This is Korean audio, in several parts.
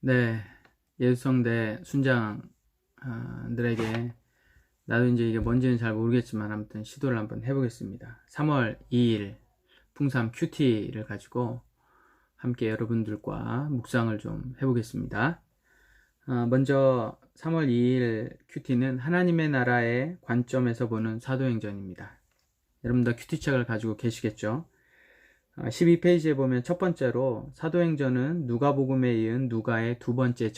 네, 예수성대 순장들에게 나도 이제 이게 뭔지는 잘 모르겠지만 아무튼 시도를 한번 해보겠습니다. 3월 2일 풍삼 큐티를 가지고 함께 여러분들과 묵상을 좀 해보겠습니다. 먼저 3월 2일 큐티는 하나님의 나라의 관점에서 보는 사도행전입니다. 여러분들 큐티책을 가지고 계시겠죠? 12페이지에 보면 첫 번째로 사도행전은 누가복음에 이은 누가의 두 번째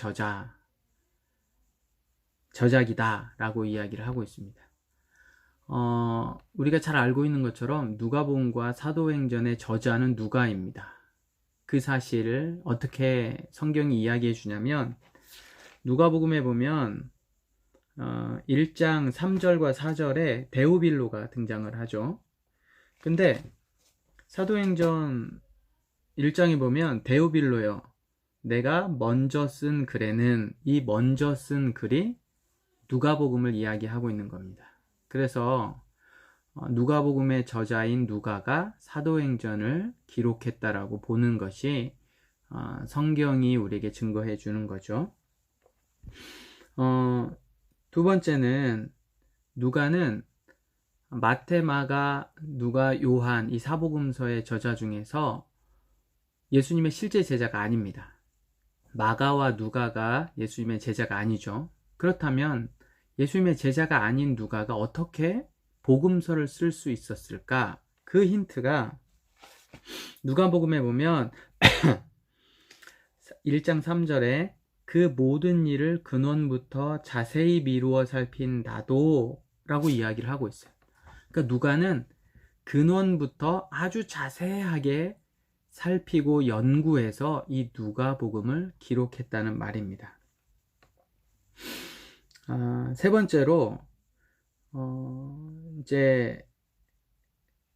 저작이다 라고 이야기를 하고 있습니다. 우리가 잘 알고 있는 것처럼 누가복음과 사도행전의 저자는 누가입니다. 그 사실을 어떻게 성경이 이야기해 주냐면 누가복음에 보면 1장 3절과 4절에 데오빌로가 등장을 하죠. 근데 사도행전 1장에 보면 데오빌로요, 내가 먼저 쓴 글에는, 이 먼저 쓴 글이 누가복음을 이야기하고 있는 겁니다. 그래서 누가복음의 저자인 누가가 사도행전을 기록했다라고 보는 것이 성경이 우리에게 증거해 주는 거죠. 두 번째는 누가는 마태, 마가, 누가, 요한 이 사복음서의 저자 중에서 예수님의 실제 제자가 아닙니다. 마가와 누가가 예수님의 제자가 아니죠. 그렇다면 예수님의 제자가 아닌 누가가 어떻게 복음서를 쓸 수 있었을까? 그 힌트가 누가복음에 보면 1장 3절에 그 모든 일을 근원부터 자세히 미루어 살핀 나도 라고 이야기를 하고 있어요. 그러니까 누가는 근원부터 아주 자세하게 살피고 연구해서 이 누가복음을 기록했다는 말입니다. 세 번째로 이제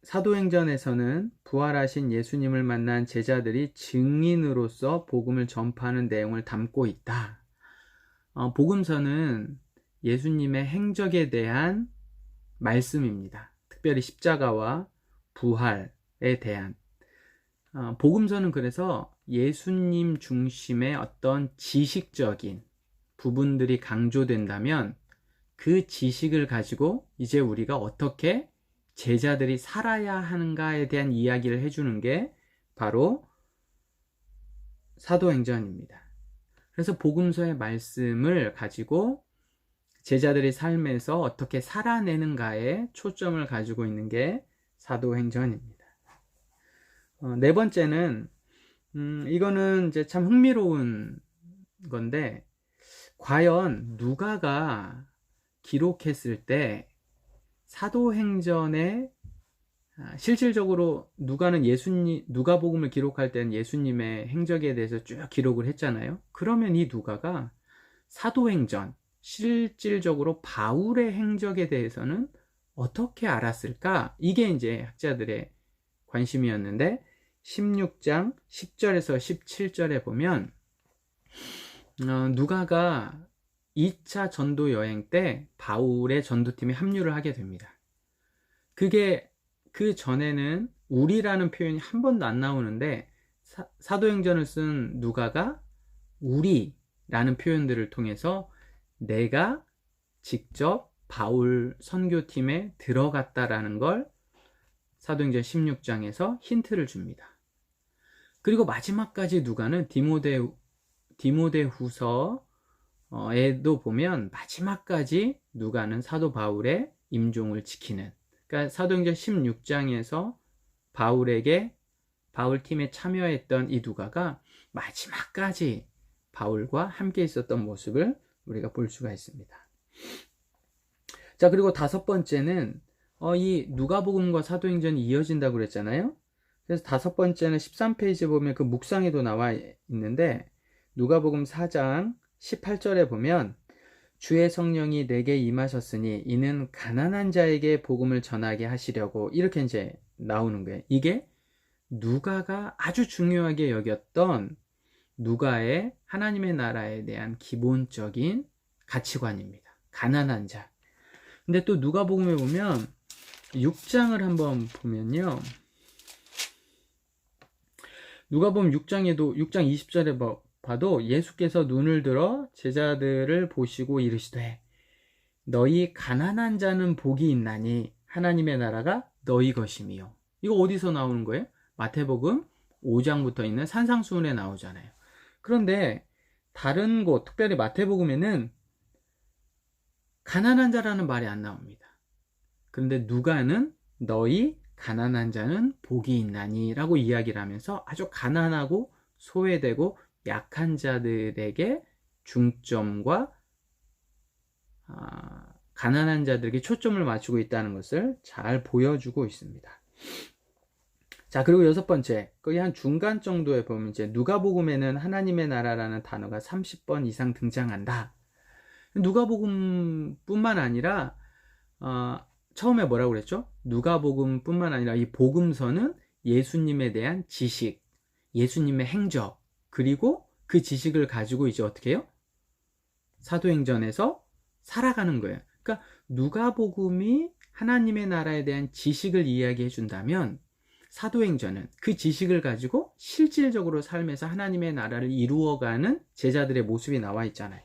사도행전에서는 부활하신 예수님을 만난 제자들이 증인으로서 복음을 전파하는 내용을 담고 있다. 복음서는 예수님의 행적에 대한 말씀입니다. 특별히 십자가와 부활에 대한 복음서는 그래서 예수님 중심의 어떤 지식적인 부분들이 강조된다면 그 지식을 가지고 이제 우리가 어떻게 제자들이 살아야 하는가에 대한 이야기를 해주는 게 바로 사도행전입니다. 그래서 복음서의 말씀을 가지고 제자들의 삶에서 어떻게 살아내는가에 초점을 가지고 있는 게 사도행전입니다. 네 번째는 이거는 이제 참 흥미로운 건데, 과연 누가가 기록했을 때 사도행전에 실질적으로 누가는 누가복음을 기록할 때는 예수님의 행적에 대해서 쭉 기록을 했잖아요. 그러면 이 누가가 사도행전, 실질적으로 바울의 행적에 대해서는 어떻게 알았을까? 이게 이제 학자들의 관심이었는데 16장 10절에서 17절에 보면 누가가 2차 전도 여행 때 바울의 전도팀에 합류를 하게 됩니다. 그게 그 전에는 우리라는 표현이 한 번도 안 나오는데 사도행전을 쓴 누가가 우리라는 표현들을 통해서 내가 직접 바울 선교팀에 들어갔다라는 걸 사도행전 16장에서 힌트를 줍니다. 그리고 마지막까지 누가는 디모데후서에도 보면 마지막까지 누가는 사도 바울의 임종을 지키는, 그러니까 사도행전 16장에서 바울 팀에 참여했던 이 누가가 마지막까지 바울과 함께 있었던 모습을 우리가 볼 수가 있습니다. 자, 그리고 다섯 번째는 이 누가복음과 사도행전이 이어진다고 그랬잖아요. 그래서 다섯 번째는 13페이지에 보면 그 묵상에도 나와 있는데 누가복음 4장 18절에 보면 주의 성령이 내게 임하셨으니 이는 가난한 자에게 복음을 전하게 하시려고, 이렇게 이제 나오는 거예요. 이게 누가가 아주 중요하게 여겼던 누가의 하나님의 나라에 대한 기본적인 가치관입니다. 가난한 자. 근데 또 누가복음에 보면 6장을 한번 보면요, 누가복음 6장에도 6장 20절에 높아도 예수께서 눈을 들어 제자들을 보시고 이르시되 너희 가난한 자는 복이 있나니 하나님의 나라가 너희 것임이요. 이거 어디서 나오는 거예요? 마태복음 5장부터 있는 산상수훈에 나오잖아요. 그런데 다른 곳, 특별히 마태복음에는 가난한 자라는 말이 안 나옵니다. 그런데 누가는 너희 가난한 자는 복이 있나니 라고 이야기를 하면서 아주 가난하고 소외되고 약한 자들에게 중점과 가난한 자들에게 초점을 맞추고 있다는 것을 잘 보여주고 있습니다. 자, 그리고 여섯 번째, 거의 한 중간 정도에 보면 이제 누가복음에는 하나님의 나라라는 단어가 30번 이상 등장한다. 누가복음뿐만 아니라 처음에 뭐라고 그랬죠? 누가복음뿐만 아니라 이 복음서는 예수님에 대한 지식, 예수님의 행적, 그리고 그 지식을 가지고 이제 어떻게 해요? 사도행전에서 살아가는 거예요. 그러니까 누가복음이 하나님의 나라에 대한 지식을 이야기해 준다면 사도행전은 그 지식을 가지고 실질적으로 삶에서 하나님의 나라를 이루어가는 제자들의 모습이 나와 있잖아요.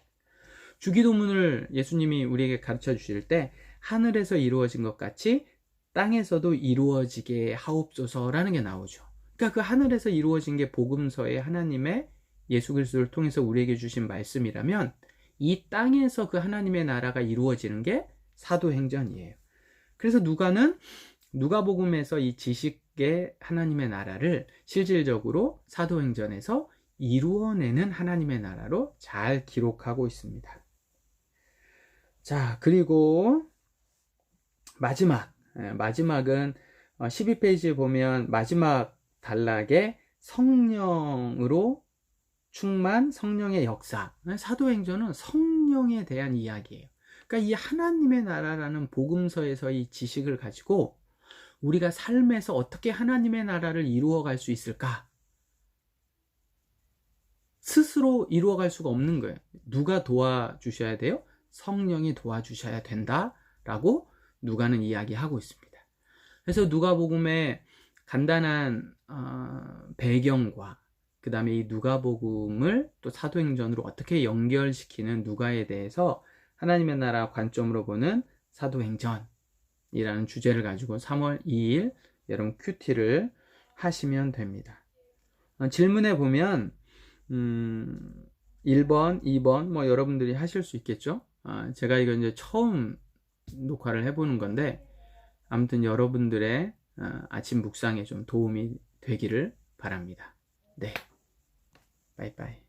주기도문을 예수님이 우리에게 가르쳐 주실 때 하늘에서 이루어진 것 같이 땅에서도 이루어지게 하옵소서라는 게 나오죠. 그러니까 그 하늘에서 이루어진 게 복음서의 하나님의 예수 그리스도를 통해서 우리에게 주신 말씀이라면 이 땅에서 그 하나님의 나라가 이루어지는 게 사도행전이에요. 그래서 누가는 누가복음에서 이 지식의 하나님의 나라를 실질적으로 사도행전에서 이루어내는 하나님의 나라로 잘 기록하고 있습니다. 자, 그리고 마지막은 12페이지에 보면 마지막 단락에 성령으로 충만, 성령의 역사. 사도행전은 성령에 대한 이야기예요. 그러니까 이 하나님의 나라라는 복음서에서의 지식을 가지고 우리가 삶에서 어떻게 하나님의 나라를 이루어갈 수 있을까? 스스로 이루어갈 수가 없는 거예요. 누가 도와주셔야 돼요? 성령이 도와주셔야 된다라고 누가는 이야기하고 있습니다. 그래서 누가복음의 간단한 배경과 그 다음에 이 누가복음을 또 사도행전으로 어떻게 연결시키는 누가에 대해서 하나님의 나라 관점으로 보는 사도행전이라는 주제를 가지고 3월 2일 여러분 큐티를 하시면 됩니다. 질문에 보면 1번, 2번 뭐 여러분들이 하실 수 있겠죠. 제가 이거 이제 처음 녹화를 해보는 건데 아무튼 여러분들의 아침 묵상에 좀 도움이 되기를 바랍니다. 네, 빠이빠이.